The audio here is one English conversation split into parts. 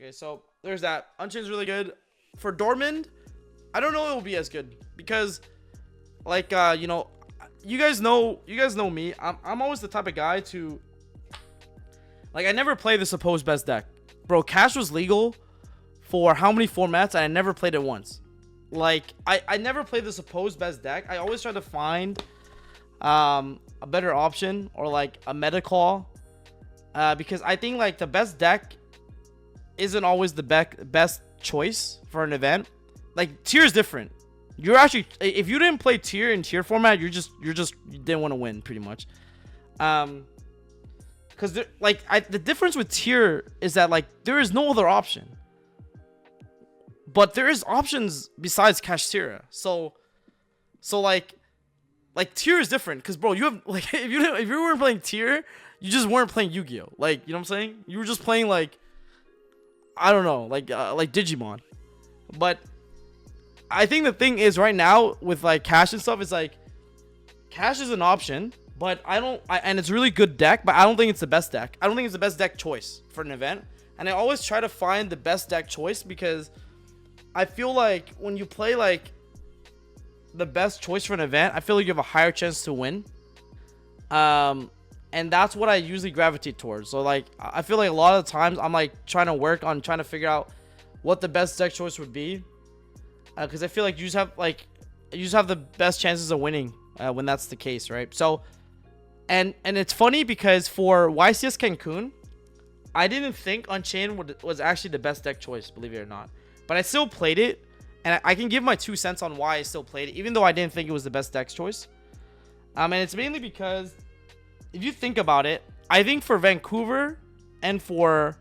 Okay, so there's that. Unchained's really good. For Dortmund, I don't know it will be as good because, like, you guys know me. I'm always the type of guy to, like, I never play the supposed best deck, bro. Cash was legal for how many formats, and I never played it once. Like, I never played the supposed best deck. I always try to find a better option or like a meta call, because I think like the best deck isn't always the best choice for an event. Like, tier is different. You're actually, if you didn't play tier in tier format, you didn't want to win pretty much. Because the difference with tier is that like there is no other option, but there is options besides Cash Tira. So like tier is different because, bro, you have like if you weren't playing tier, you just weren't playing Yu-Gi-Oh. Like, you know what I'm saying? You were just playing like, I don't know, like Digimon. But I think the thing is right now with like Cash and stuff is like Cash is an option, but and it's a really good deck, but I don't think it's the best deck. I don't think it's the best deck choice for an event. And I always try to find the best deck choice because I feel like when you play like the best choice for an event, I feel like you have a higher chance to win. And that's what I usually gravitate towards. So like I feel like a lot of the times I'm like trying to figure out what the best deck choice would be, because I feel like you just have the best chances of winning when that's the case, right? So and it's funny because for YCS Cancun, I didn't think Unchained was actually the best deck choice, believe it or not, but I still played it, and I can give my 2 cents on why I still played it, even though I didn't think it was the best deck choice. And it's mainly because if you think about it, I think for Vancouver and for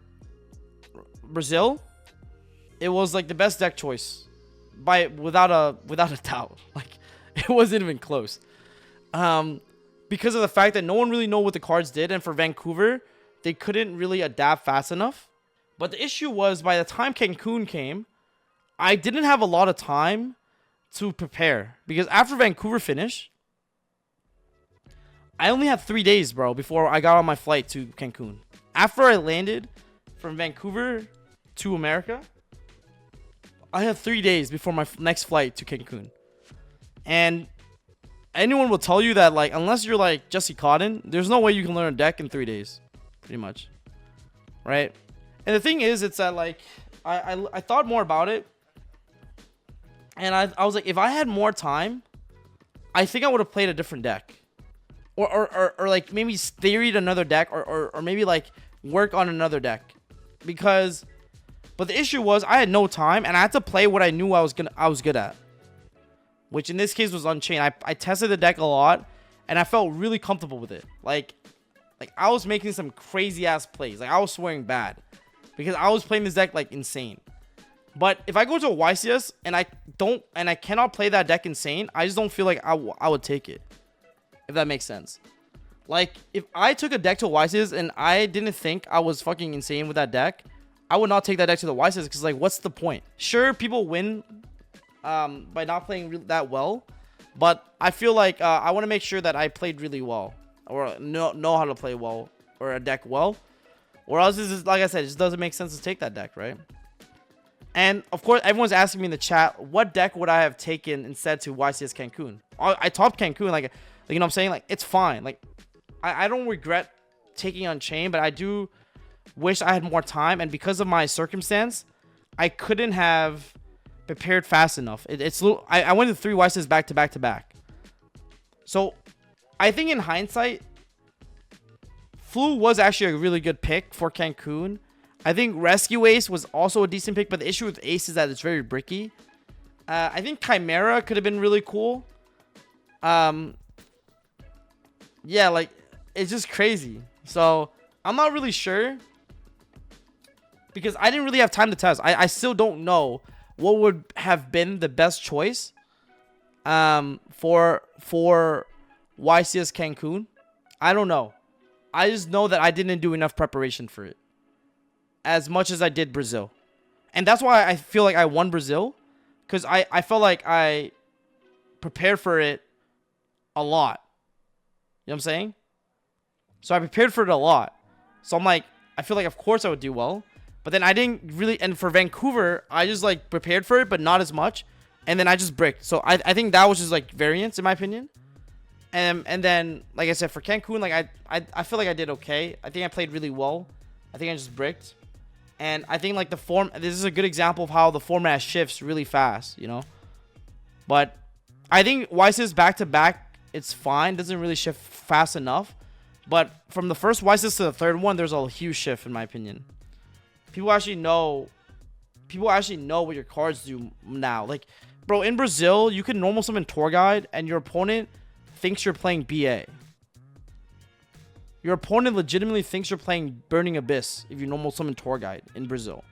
Brazil, it was like the best deck choice without a doubt. Like, it wasn't even close. Because of the fact that no one really knew what the cards did, and for Vancouver, they couldn't really adapt fast enough. But the issue was, by the time Cancun came, I didn't have a lot of time to prepare, because after Vancouver finished, I only had 3 days, bro, before I got on my flight to Cancun. After I landed from Vancouver to America, I had 3 days before my next flight to Cancun. And anyone will tell you that, like, unless you're like Jesse Cotton, there's no way you can learn a deck in 3 days, pretty much, right? And the thing is, it's that like I thought more about it, and I was like, if I had more time, I think I would have played a different deck, or like maybe theoried another deck, or maybe like work on another deck, but the issue was I had no time, and I had to play what I knew I was good at, which in this case was Unchained. I tested the deck a lot, and I felt really comfortable with it. Like I was making some crazy ass plays. Like, I was swearing bad because I was playing this deck like insane. But if I go to a YCS and I cannot play that deck insane, I just don't feel like I would take it, if that makes sense. Like, if I took a deck to YCS and I didn't think I was fucking insane with that deck, I would not take that deck to the YCS, because like, what's the point? Sure, people win by not playing that well, but I feel like I want to make sure that I played really well, or know how to play well, or a deck well, or else this is, like I said, it just doesn't make sense to take that deck, right? And of course, everyone's asking me in the chat, what deck would I have taken instead to YCS Cancun? I topped Cancun, like you know what I'm saying? Like, it's fine. Like, I don't regret taking Unchained, but I do wish I had more time, and because of my circumstance, I couldn't have prepared fast enough. I went to 3 YCS back to back to back. So I think in hindsight, Flu was actually a really good pick for Cancun. I think Rescue Ace was also a decent pick, but the issue with Ace is that it's very bricky. I think Chimera could have been really cool. Yeah, like, it's just crazy. So I'm not really sure, because I didn't really have time to test. I still don't know what would have been the best choice for YCS Cancun. I don't know. I just know that I didn't do enough preparation for it as much as I did Brazil. And that's why I feel like I won Brazil, because I felt like I prepared for it a lot. You know what I'm saying? So I prepared for it a lot. So I'm like, I feel like of course I would do well. But then I didn't really, and for Vancouver, I just like prepared for it, but not as much. And then I just bricked. So I think that was just like variance in my opinion. And then, like I said, for Cancun, like I feel like I did okay. I think I played really well. I think I just bricked. And I think like this is a good example of how the format shifts really fast, you know. But I think YCS back to back, it's fine. Doesn't really shift fast enough. But from the first YCS to the third one, there's a huge shift in my opinion. People actually know what your cards do now. Like, bro, in Brazil, you can normal summon Tour Guide and your opponent thinks you're playing BA. Your opponent legitimately thinks you're playing Burning Abyss if you normal summon Tour Guide in Brazil.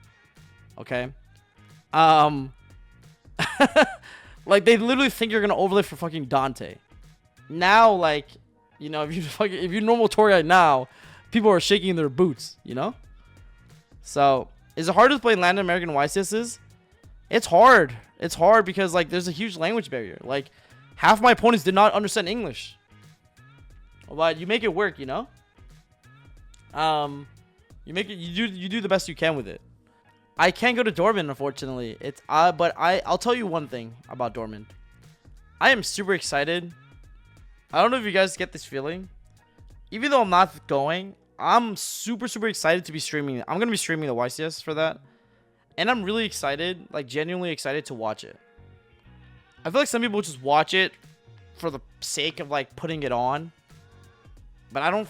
Okay? Like, they literally think you're gonna overlay for fucking Dante. Now, like, you know, if you normal Tour Guide now, people are shaking their boots, you know? So, is it hard to play Latin American YCSs? It's hard. It's hard because, like, there's a huge language barrier. Like, half my opponents did not understand English. But you make it work, you know? You do the best you can with it. I can't go to Dortmund, unfortunately. But I'll tell you one thing about Dortmund. I am super excited. I don't know if you guys get this feeling. Even though I'm not going, I'm super, super excited to be streaming. I'm going to be streaming the YCS for that. And I'm really excited, like genuinely excited to watch it. I feel like some people just watch it for the sake of like putting it on. But I don't,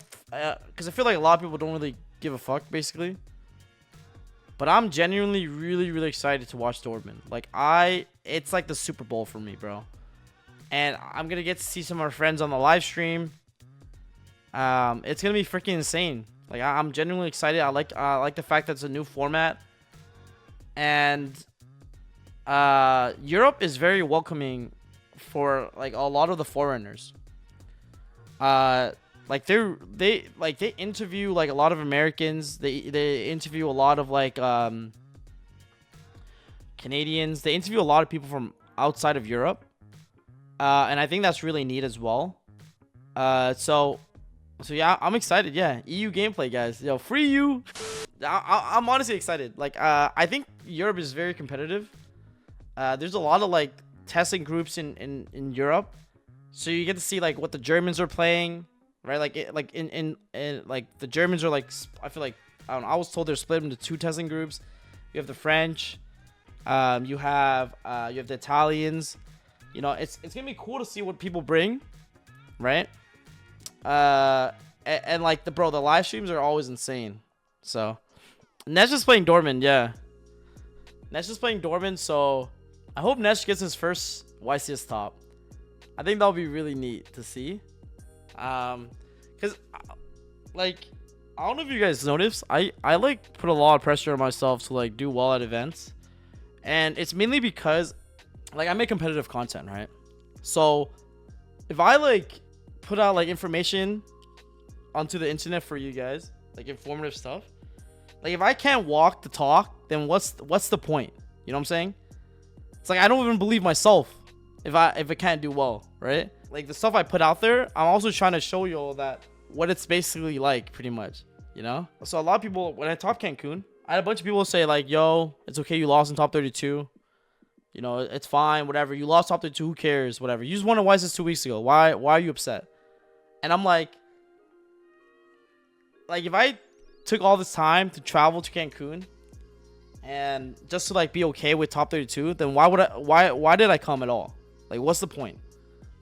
because I feel like a lot of people don't really give a fuck, basically. But I'm genuinely really, really excited to watch Dortmund. Like, it's like the Super Bowl for me, bro. And I'm going to get to see some of our friends on the live stream. It's going to be freaking insane. Like, I'm genuinely excited. I like the fact that it's a new format. And Europe is very welcoming for, like, a lot of the foreigners. Like they interview like a lot of Americans. They interview a lot of like Canadians. They interview a lot of people from outside of Europe, and I think that's really neat as well. So yeah, I'm excited. Yeah, EU gameplay, guys. Yo, free you. I'm honestly excited. Like I think Europe is very competitive. There's a lot of like testing groups in Europe, so you get to see like what the Germans are playing. Right, like in like the Germans are like, I feel like, I don't know, I was told they're split into 2 testing groups. You have the French, you have the Italians. You know, it's gonna be cool to see what people bring, right? And like the live streams are always insane. So Nesh is playing Dortmund, yeah. Nesh is playing Dortmund, so I hope Nesh gets his first YCS top. I think that'll be really neat to see. Because like, I don't know if you guys noticed, I like put a lot of pressure on myself to like do well at events, and it's mainly because like I make competitive content, right? So if I like put out like information onto the internet for you guys, like informative stuff, like if I can't walk the talk, then what's the point? You know what I'm saying? It's like I don't even believe myself if I can't do well, right? Like the stuff I put out there, I'm also trying to show you all that what it's basically like, pretty much, you know? So a lot of people, when I top Cancun, I had a bunch of people say like, yo, it's okay, you lost in top 32. You know, it's fine, whatever. You lost top 32, who cares, whatever. You just won a YCS 2 weeks ago. Why are you upset? And I'm like if I took all this time to travel to Cancun and just to like be okay with top 32, then why did I come at all? Like, what's the point?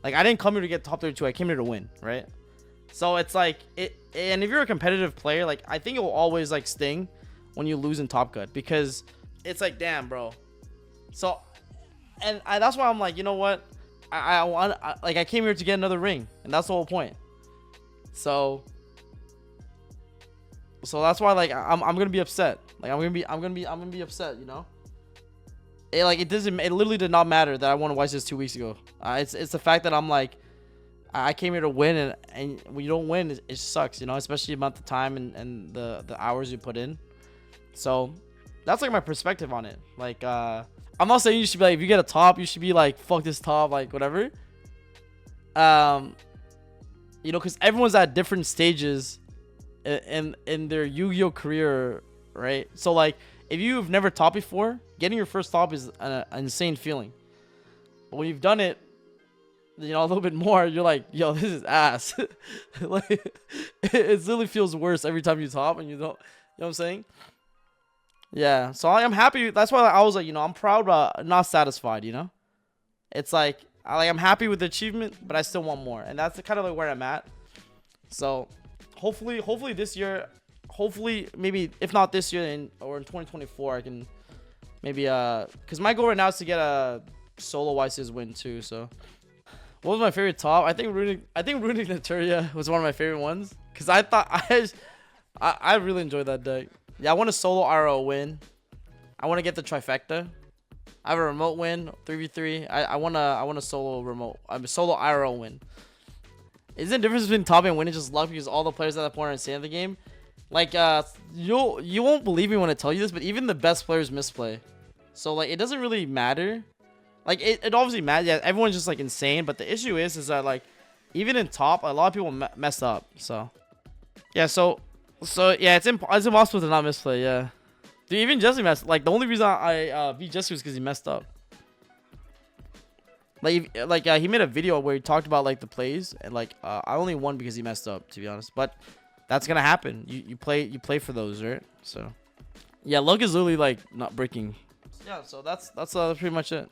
Like, I didn't come here to get top 32. I came here to win, right? So it's like and if you're a competitive player, like I think it will always like sting when you lose in Top Cut, because it's like, damn, bro. So, and that's why I'm like, you know what? I came here to get another ring, and that's the whole point. So that's why like I'm gonna be upset. Like I'm gonna be upset, you know. It literally did not matter that I won YCS 2 weeks ago. It's the fact that I'm like, I came here to win, and when you don't win, it sucks, you know, especially about the time and the hours you put in. So that's like my perspective on it. Like I'm not saying you should be like, if you get a top, you should be like, fuck this top, like whatever. You know, because everyone's at different stages in their Yu-Gi-Oh career, right? So like, if you've never topped before, getting your first top is an insane feeling. But when you've done it, you know, a little bit more, you're like, yo, this is ass. Like, it literally feels worse every time you top and you don't, you know what I'm saying? Yeah, so I'm happy. That's why I was like, you know, I'm proud but not satisfied, you know? It's like, I'm happy with the achievement, but I still want more. And that's kind of like where I'm at. So hopefully this year, hopefully maybe if not this year or in 2024, I can maybe, because my goal right now is to get a solo YCS win too, so. What was my favorite top? I think ruining Naturia was one of my favorite ones. Cause I thought I really enjoyed that deck. Yeah, I want a solo RO win. I want to get the trifecta. I have a remote win, 3v3. I want a solo remote. I'm a solo RO win. Isn't the difference between top and winning just luck because all the players at that point are insane in the game? Like you won't believe me when I tell you this, but even the best players misplay. So like it doesn't really matter. Like, it obviously matters. Yeah, everyone's just, like, insane. But the issue is that, like, even in top, a lot of people mess up. So, yeah, so yeah, it's impossible to not misplay, yeah. Dude, even Jesse messed. Like, the only reason I beat Jesse was because he messed up. Like, he made a video where he talked about, like, the plays. And, like, I only won because he messed up, to be honest. But that's going to happen. You play for those, right? So, yeah, luck is literally, like, not breaking. Yeah, so that's pretty much it.